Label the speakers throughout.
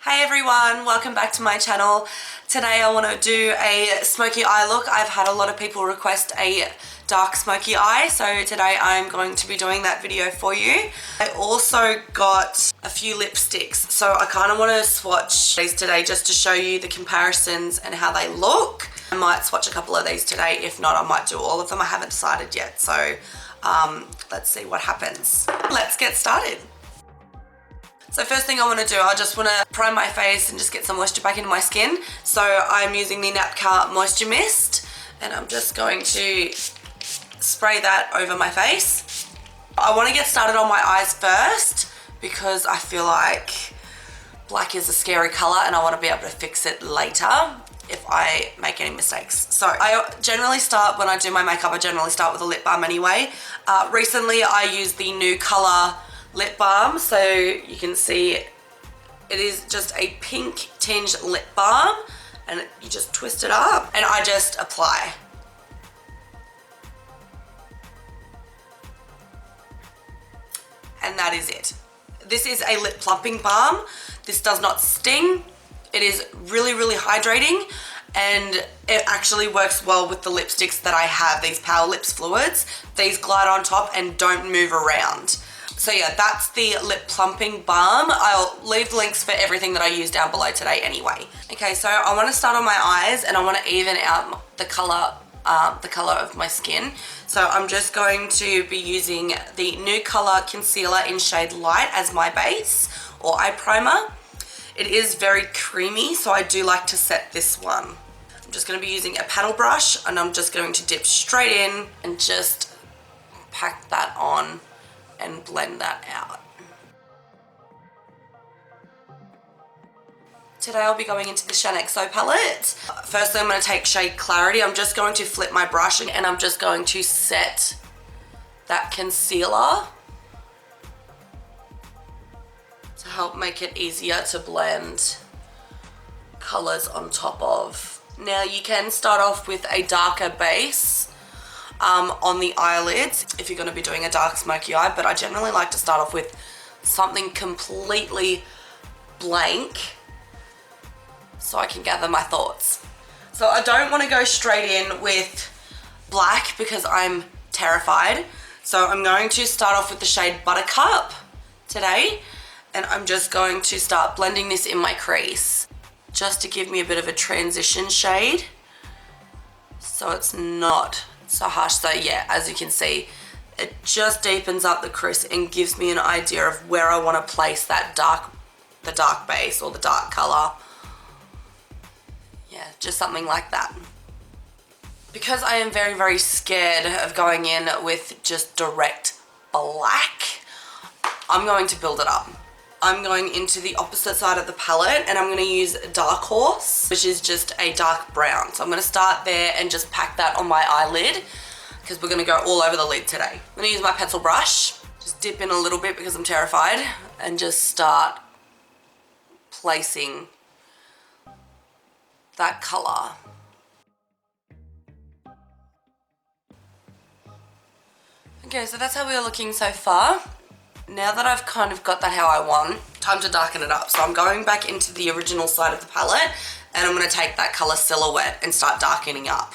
Speaker 1: Hey everyone, welcome back to my channel. Today I want to do a smoky eye look. I've had a lot of people request a dark smoky eye, so today I'm going to be doing that video for you. I also got a few lipsticks, so I kind of want to swatch these today just to show you the comparisons and how they look. I might swatch a couple of these today. If not, I might do all of them. I haven't decided yet, so let's see what happens. Let's get started. So first thing I want to do, I just want to prime my face and just get some moisture back into my skin. So I'm using the Napka Moisture Mist and I'm just going to spray that over my face. I want to get started on my eyes first because I feel like black is a scary color and I want to be able to fix it later if I make any mistakes. So I generally start, when I do my makeup, I generally start with a lip balm anyway. Recently I used the new color lip balm, so you can see it is just a pink tinged lip balm and you just twist it up and I just apply. And that is it. This is a lip plumping balm. This does not sting. It is really, really hydrating and it actually works well with the lipsticks that I have, these Powerlips fluids. These glide on top and don't move around. So yeah, that's the lip plumping balm. I'll leave links for everything that I use down below today anyway. Okay, so I want to start on my eyes and I want to even out the color of my skin. So I'm just going to be using the New Color Concealer in shade Light as my base or eye primer. It is very creamy, so I do like to set this one. I'm just going to be using a paddle brush and I'm just going to dip straight in and just pack that on and blend that out. Today I'll be going into the Shaaanxo palette. Firstly, I'm going to take shade Clarity. I'm just going to flip my brush and I'm just going to set that concealer to help make it easier to blend colors on top of. Now you can start off with a darker base on the eyelids if you're going to be doing a dark smoky eye, but I generally like to start off with something completely blank so I can gather my thoughts. So I don't want to go straight in with black because I'm terrified. So I'm going to start off with the shade Buttercup today and I'm just going to start blending this in my crease just to give me a bit of a transition shade so it's not so harsh. So yeah, as you can see, it just deepens up the crease and gives me an idea of where I want to place that the dark base or the dark color. Yeah, just something like that. Because I am very, very scared of going in with just direct black, I'm going to build it up. I'm going into the opposite side of the palette and I'm going to use Dark Horse, which is just a dark brown. So I'm going to start there and just pack that on my eyelid because we're going to go all over the lid today. I'm going to use my pencil brush, just dip in a little bit because I'm terrified, and just start placing that color. Okay, so that's how we are looking so far. Now that I've kind of got that how I want, time to darken it up. So I'm going back into the original side of the palette and I'm going to take that color Silhouette and start darkening up.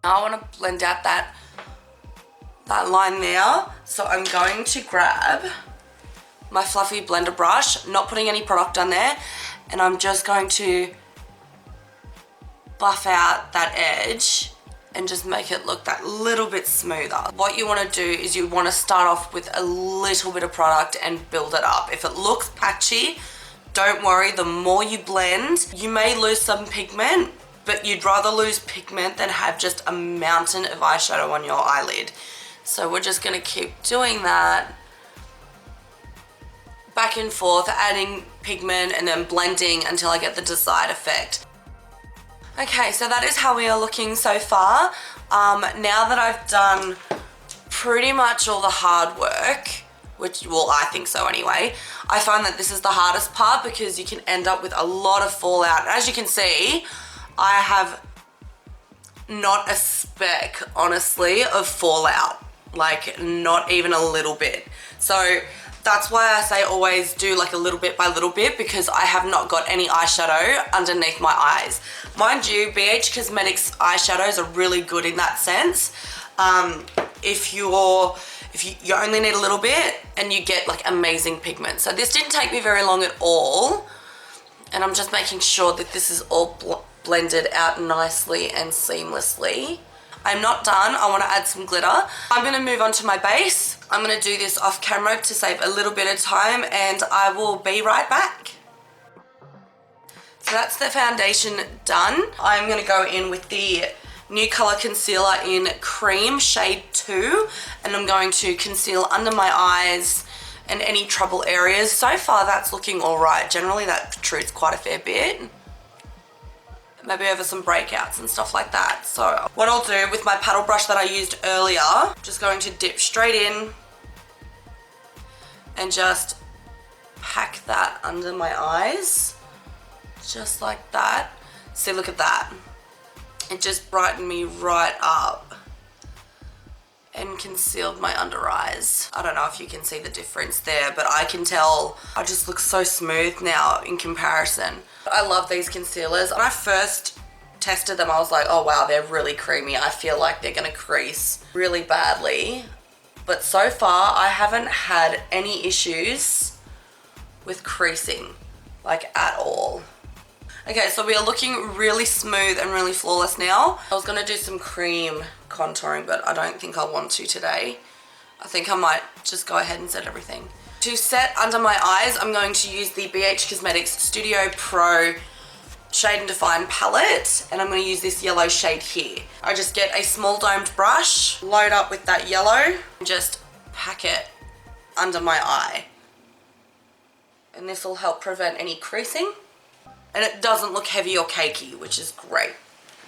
Speaker 1: Now I want to blend out that line there. So I'm going to grab my fluffy blender brush, not putting any product on there, and I'm just going to buff out that edge and just make it look that little bit smoother. What you want to do is you want to start off with a little bit of product and build it up. If it looks patchy, don't worry, the more you blend, you may lose some pigment, but you'd rather lose pigment than have just a mountain of eyeshadow on your eyelid. So we're just going to keep doing that, back and forth, adding pigment and then blending until I get the desired effect. Okay, so that is how we are looking so far. Now that I've done pretty much all the hard work, which, well, I think so anyway, I find that this is the hardest part because you can end up with a lot of fallout. As you can see, I have not a speck, honestly, of fallout. like not even a little bit. So that's why I say always do like a little bit by little bit, because I have not got any eyeshadow underneath my eyes. Mind you, BH Cosmetics eyeshadows are really good in that sense. If you only need a little bit and you get like amazing pigment. So this didn't take me very long at all. And I'm just making sure that this is all blended out nicely and seamlessly. I'm not done. I want to add some glitter. I'm going to move on to my base. I'm going to do this off camera to save a little bit of time, and I will be right back. So that's the foundation done. I'm going to go in with the new color concealer in Cream shade 2, and I'm going to conceal under my eyes and any trouble areas. So far that's looking all right. Generally that protrudes quite a fair bit. Maybe over some breakouts and stuff like that. So what I'll do with my paddle brush that I used earlier, I'm just going to dip straight in and just pack that under my eyes, just like that. See, look at that. It just brightened me right up and concealed my under eyes. I don't know if you can see the difference there, but I can tell I just look so smooth now in comparison. I love these concealers. When I first tested them, I was like, oh wow, they're really creamy. I feel like they're gonna crease really badly. But so far, I haven't had any issues with creasing, like at all. Okay, so we are looking really smooth and really flawless now. I was gonna do some cream contouring, but I don't think I want to today. I think I might just go ahead and set everything. To set under my eyes, I'm going to use the BH Cosmetics Studio Pro Shade and Define palette, and I'm going to use this yellow shade here. I just get a small domed brush, load up with that yellow, and just pack it under my eye. And this will help prevent any creasing. And it doesn't look heavy or cakey, which is great.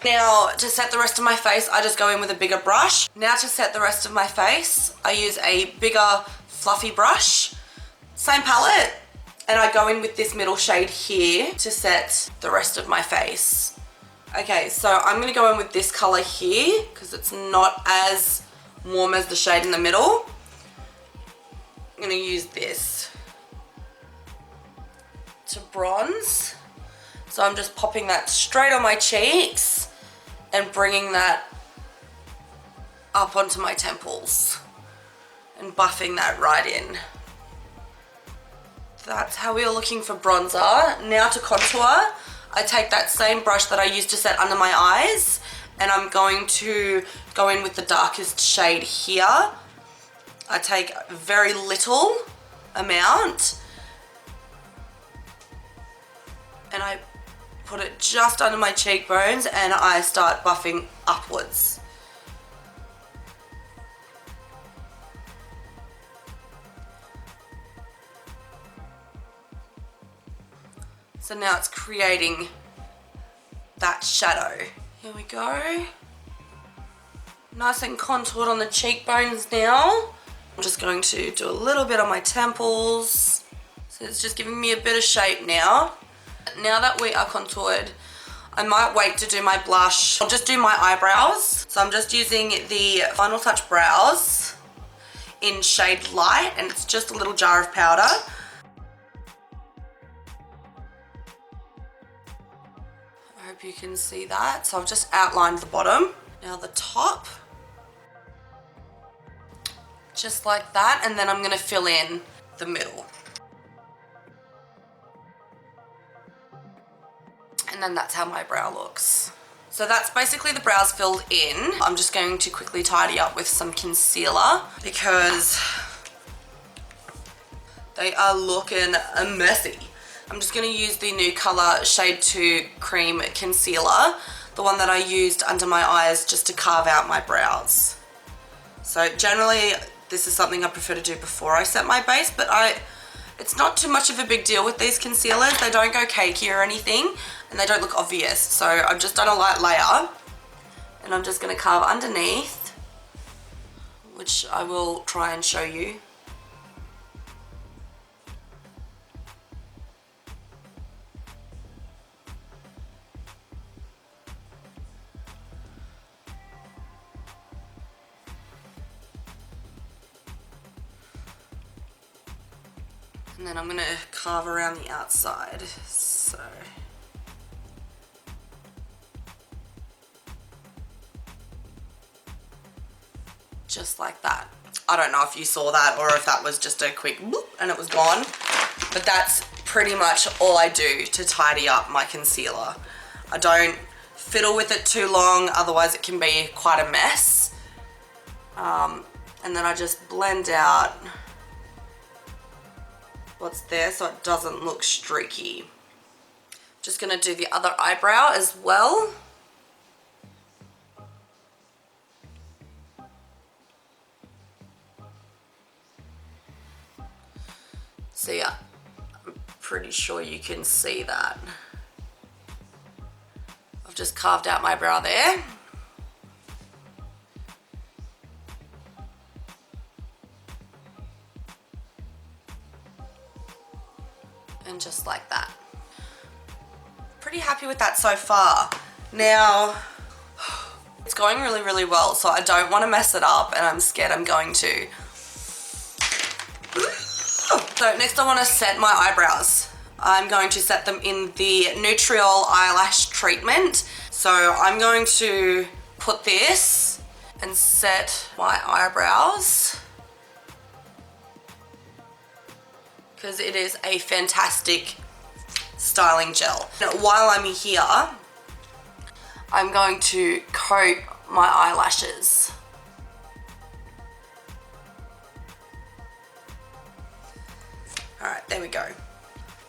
Speaker 1: Now, to set the rest of my face, I just go in with a bigger brush. Now to set the rest of my face, I use a bigger, fluffy brush. Same palette. And I go in with this middle shade here to set the rest of my face. Okay, so I'm going to go in with this color here because it's not as warm as the shade in the middle. I'm going to use this to bronze. So I'm just popping that straight on my cheeks and bringing that up onto my temples and buffing that right in. That's how we are looking for bronzer. Now to contour, I take that same brush that I used to set under my eyes, and I'm going to go in with the darkest shade here. I take very little amount and I put it just under my cheekbones and I start buffing upwards. So now it's creating that shadow. Here we go. Nice and contoured on the cheekbones now. I'm just going to do a little bit on my temples. So it's just giving me a bit of shape now. Now that we are contoured, I might wait to do my blush. I'll just do my eyebrows. So I'm just using the Final Touch Brows in shade Light, and it's just a little jar of powder. I hope you can see that. So I've just outlined the bottom. Now the top. Just like that, and then I'm gonna fill in the middle. And then that's how my brow looks. So that's basically the brows filled in. I'm just going to quickly tidy up with some concealer because they are looking messy. I'm just gonna use the new color Shade 2 Cream Concealer, the one that I used under my eyes just to carve out my brows. So generally, this is something I prefer to do before I set my base, but it's not too much of a big deal with these concealers. They don't go cakey or anything, and they don't look obvious. So I've just done a light layer, and I'm just gonna carve underneath, which I will try and show you. And then I'm gonna carve around the outside, so. Just like that. I don't know if you saw that or if that was just a quick boop and it was gone. But that's pretty much all I do to tidy up my concealer. I don't fiddle with it too long, otherwise it can be quite a mess. And then I just blend out what's there so it doesn't look streaky. Just gonna do the other eyebrow as well. So yeah, I'm pretty sure you can see that. I've just carved out my brow there. And just like that. Pretty happy with that so far. Now, it's going really, really well, so I don't want to mess it up and I'm scared I'm going to. So next I want to set my eyebrows. I'm going to set them in the Nutriol eyelash treatment. So I'm going to put this and set my eyebrows because it is a fantastic styling gel. Now, while I'm here, I'm going to coat my eyelashes. Alright, there we go.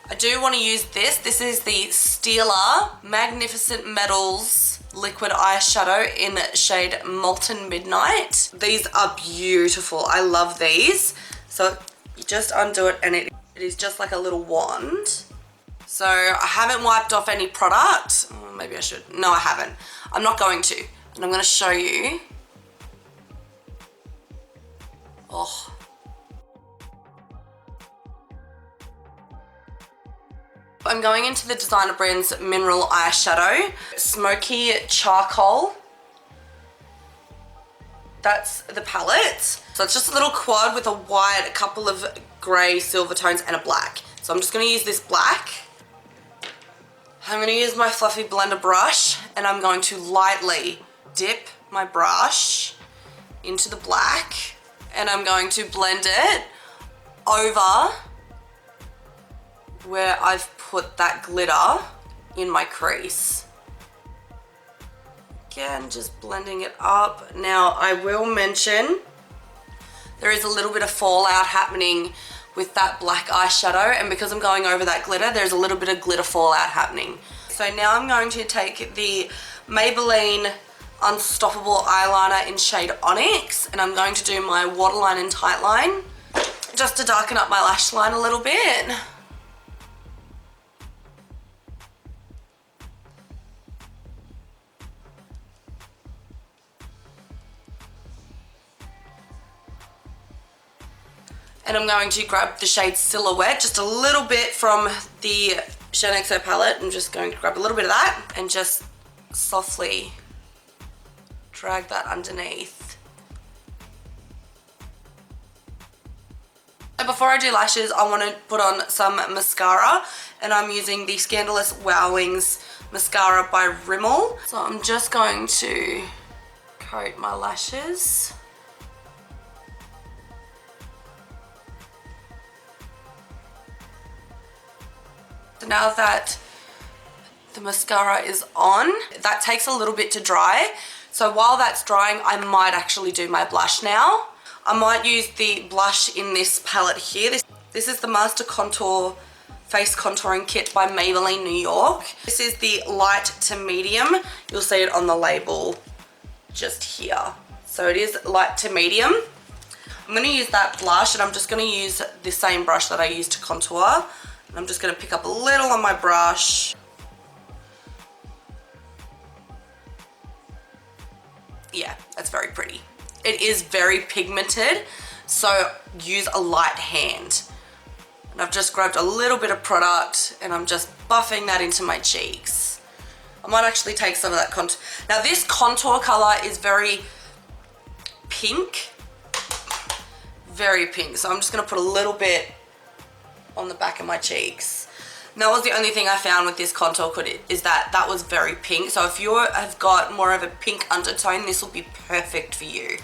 Speaker 1: I do want to use this. This is the Stila Magnificent Metals liquid eyeshadow in shade Molten Midnight. These are beautiful. I love these. So you just undo it and it is just like a little wand. So I haven't wiped off any product. Oh, maybe I should. No, I haven't. I'm not going to. And I'm going to show you. Oh. I'm going into the Designer Brands Mineral Eyeshadow, Smoky Charcoal. That's the palette. So it's just a little quad with a white, a couple of grey, silver tones and a black. So I'm just going to use this black. I'm going to use my fluffy blender brush and I'm going to lightly dip my brush into the black and I'm going to blend it over where I've put that glitter in my crease. Again, just blending it up. Now, I will mention there is a little bit of fallout happening with that black eyeshadow, and because I'm going over that glitter, there's a little bit of glitter fallout happening. So now I'm going to take the Maybelline Unstoppable eyeliner in shade Onyx, and I'm going to do my waterline and tightline just to darken up my lash line a little bit. And I'm going to grab the shade Silhouette, just a little bit from the Shane XO palette. I'm just going to grab a little bit of that and just softly drag that underneath. And before I do lashes, I want to put on some mascara, and I'm using the Scandalous Wow Wings mascara by Rimmel. So I'm just going to coat my lashes. So now that the mascara is on, that takes a little bit to dry. So while that's drying, I might actually do my blush now. I might use the blush in this palette here. This is the Master Contour Face Contouring Kit by Maybelline New York. This is the light to medium. You'll see it on the label just here. So it is light to medium. I'm going to use that blush, and I'm just going to use the same brush that I used to contour. And I'm just going to pick up a little on my brush. Yeah, that's very pretty. It is very pigmented, so use a light hand. And I've just grabbed a little bit of product and I'm just buffing that into my cheeks. I might actually take some of that contour. Now this contour color is very pink. Very pink. So I'm just going to put a little bit on the back of my cheeks. And that was the only thing I found with this contour is that that was very pink. So if you have got more of a pink undertone, this will be perfect for you.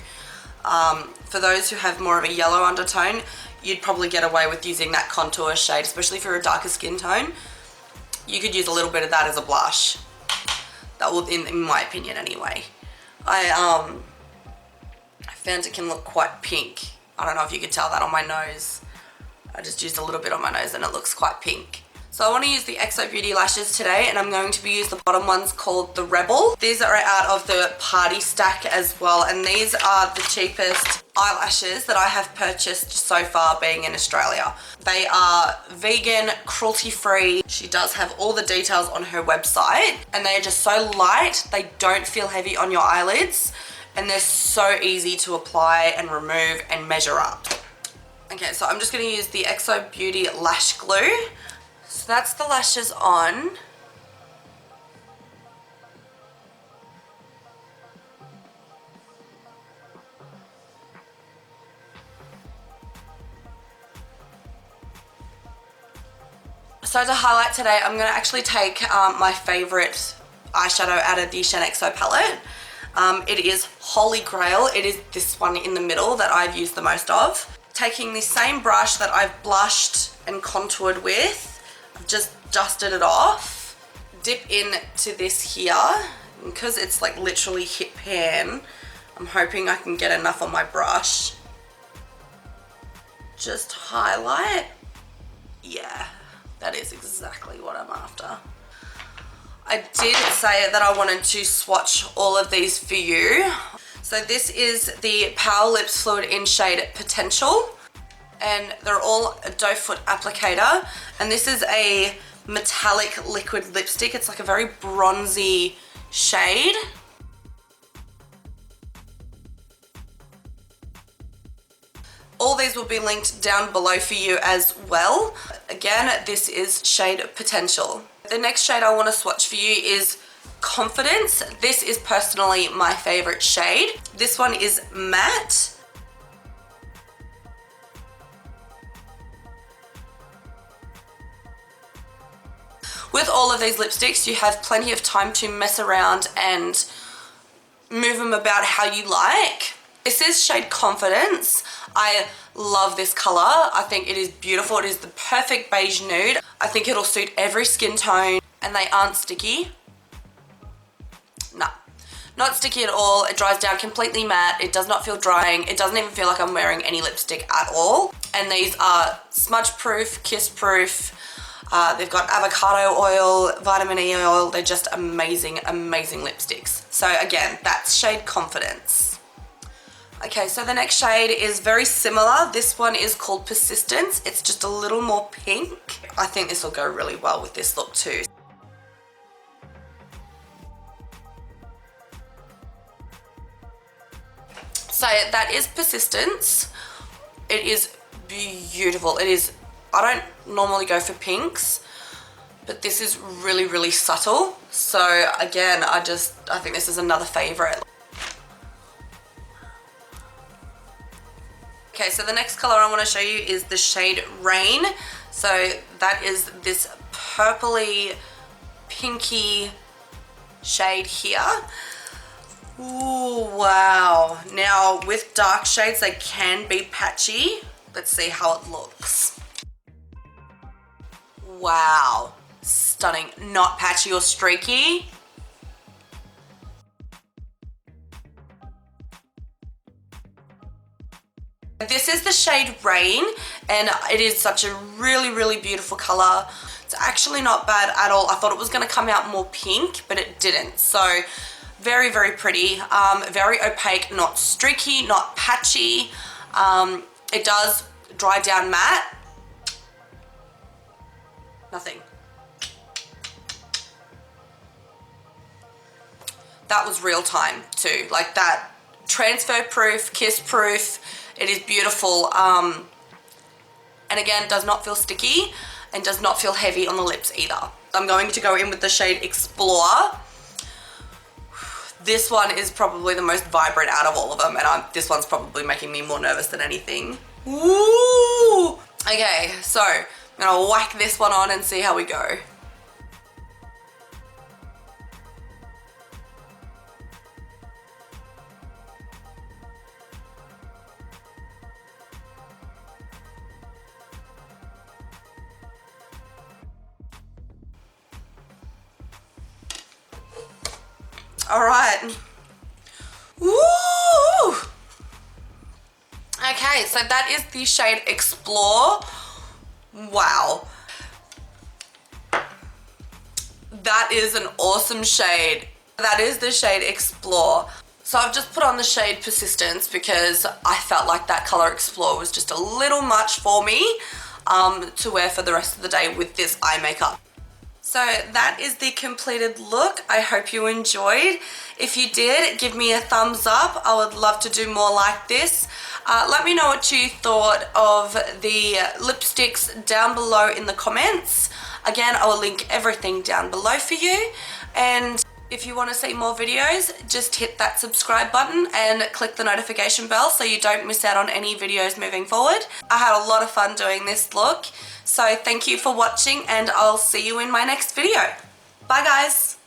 Speaker 1: For those who have more of a yellow undertone, you'd probably get away with using that contour shade, especially if you're a darker skin tone. You could use a little bit of that as a blush. That will, in my opinion anyway. I found it can look quite pink. I don't know if you could tell that on my nose. I just used a little bit on my nose and it looks quite pink. So I want to use the XO Beauty lashes today, and I'm going to be using the bottom ones called the Rebel. These are out of the party stack as well, and these are the cheapest eyelashes that I have purchased so far being in Australia. They are vegan, cruelty-free. She does have all the details on her website, and they are just so light. They don't feel heavy on your eyelids, and they're so easy to apply and remove and measure up. Okay, so I'm just going to use the XO Beauty Lash Glue. So that's the lashes on. So to highlight today, I'm going to actually take my favorite eyeshadow out of the Shine palette. It is Holy Grail. It is this one in the middle that I've used the most of. Taking the same brush that I've blushed and contoured with, I've just dusted it off. Dip into this here. Because it's like literally hit pan, I'm hoping I can get enough on my brush. Just highlight. Yeah, that is exactly what I'm after. I did say that I wanted to swatch all of these for you. So this is the Powerlips Fluid in shade Potential, and they're all a doe foot applicator, and this is a metallic liquid lipstick. It's like a very bronzy shade. All these will be linked down below for you as well. Again, this is shade Potential. The next shade I want to swatch for you is Confidence. This is personally my favorite shade. This one is matte. With all of these lipsticks, you have plenty of time to mess around and move them about how you like. This is shade Confidence. I love this color. I think it is beautiful. It is the perfect beige nude. I think it'll suit every skin tone, and they aren't sticky. No, not sticky at all. It dries down completely matte. It does not feel drying. It doesn't even feel like I'm wearing any lipstick at all. And these are smudge proof, kiss proof. They've got avocado oil, vitamin E oil. They're just amazing, amazing lipsticks. So again, that's shade Confidence. Okay, so the next shade is very similar. This one is called Persistence. It's just a little more pink. I think this will go really well with this look too. So that is Persistence. It is beautiful. It is, I don't normally go for pinks, but this is really, really subtle. So again, I think this is another favorite. Okay, so the next color I want to show you is the shade Rain. So that is this purpley, pinky shade here. Ooh, wow. Now with dark shades, they can be patchy. Let's see how it looks. Wow, stunning. Not patchy or streaky. This is the shade Rain, and it is such a really, really beautiful color. It's actually not bad at all. I thought it was going to come out more pink, but it didn't. So very, very pretty. Very opaque, not streaky, not patchy. It does dry down matte. Nothing. That was real time too. Like that, transfer proof, kiss proof. It is beautiful, and again, does not feel sticky and does not feel heavy on the lips either. I'm going to go in with the shade Explore. This one is probably the most vibrant out of all of them, and this one's probably making me more nervous than anything. Woo! Okay, so I'm gonna whack this one on and see how we go. All right. Woo! Okay, so that is the shade Explore. Wow. That is an awesome shade. That is the shade Explore. So I've just put on the shade Persistence because I felt like that color Explore was just a little much for me to wear for the rest of the day with this eye makeup. So that is the completed look. I hope you enjoyed. If you did, give me a thumbs up. I would love to do more like this. Let me know what you thought of the lipsticks down below in the comments. Again, I will link everything down below for you. And if you want to see more videos, just hit that subscribe button and click the notification bell so you don't miss out on any videos moving forward. I had a lot of fun doing this look. So thank you for watching and I'll see you in my next video. Bye guys.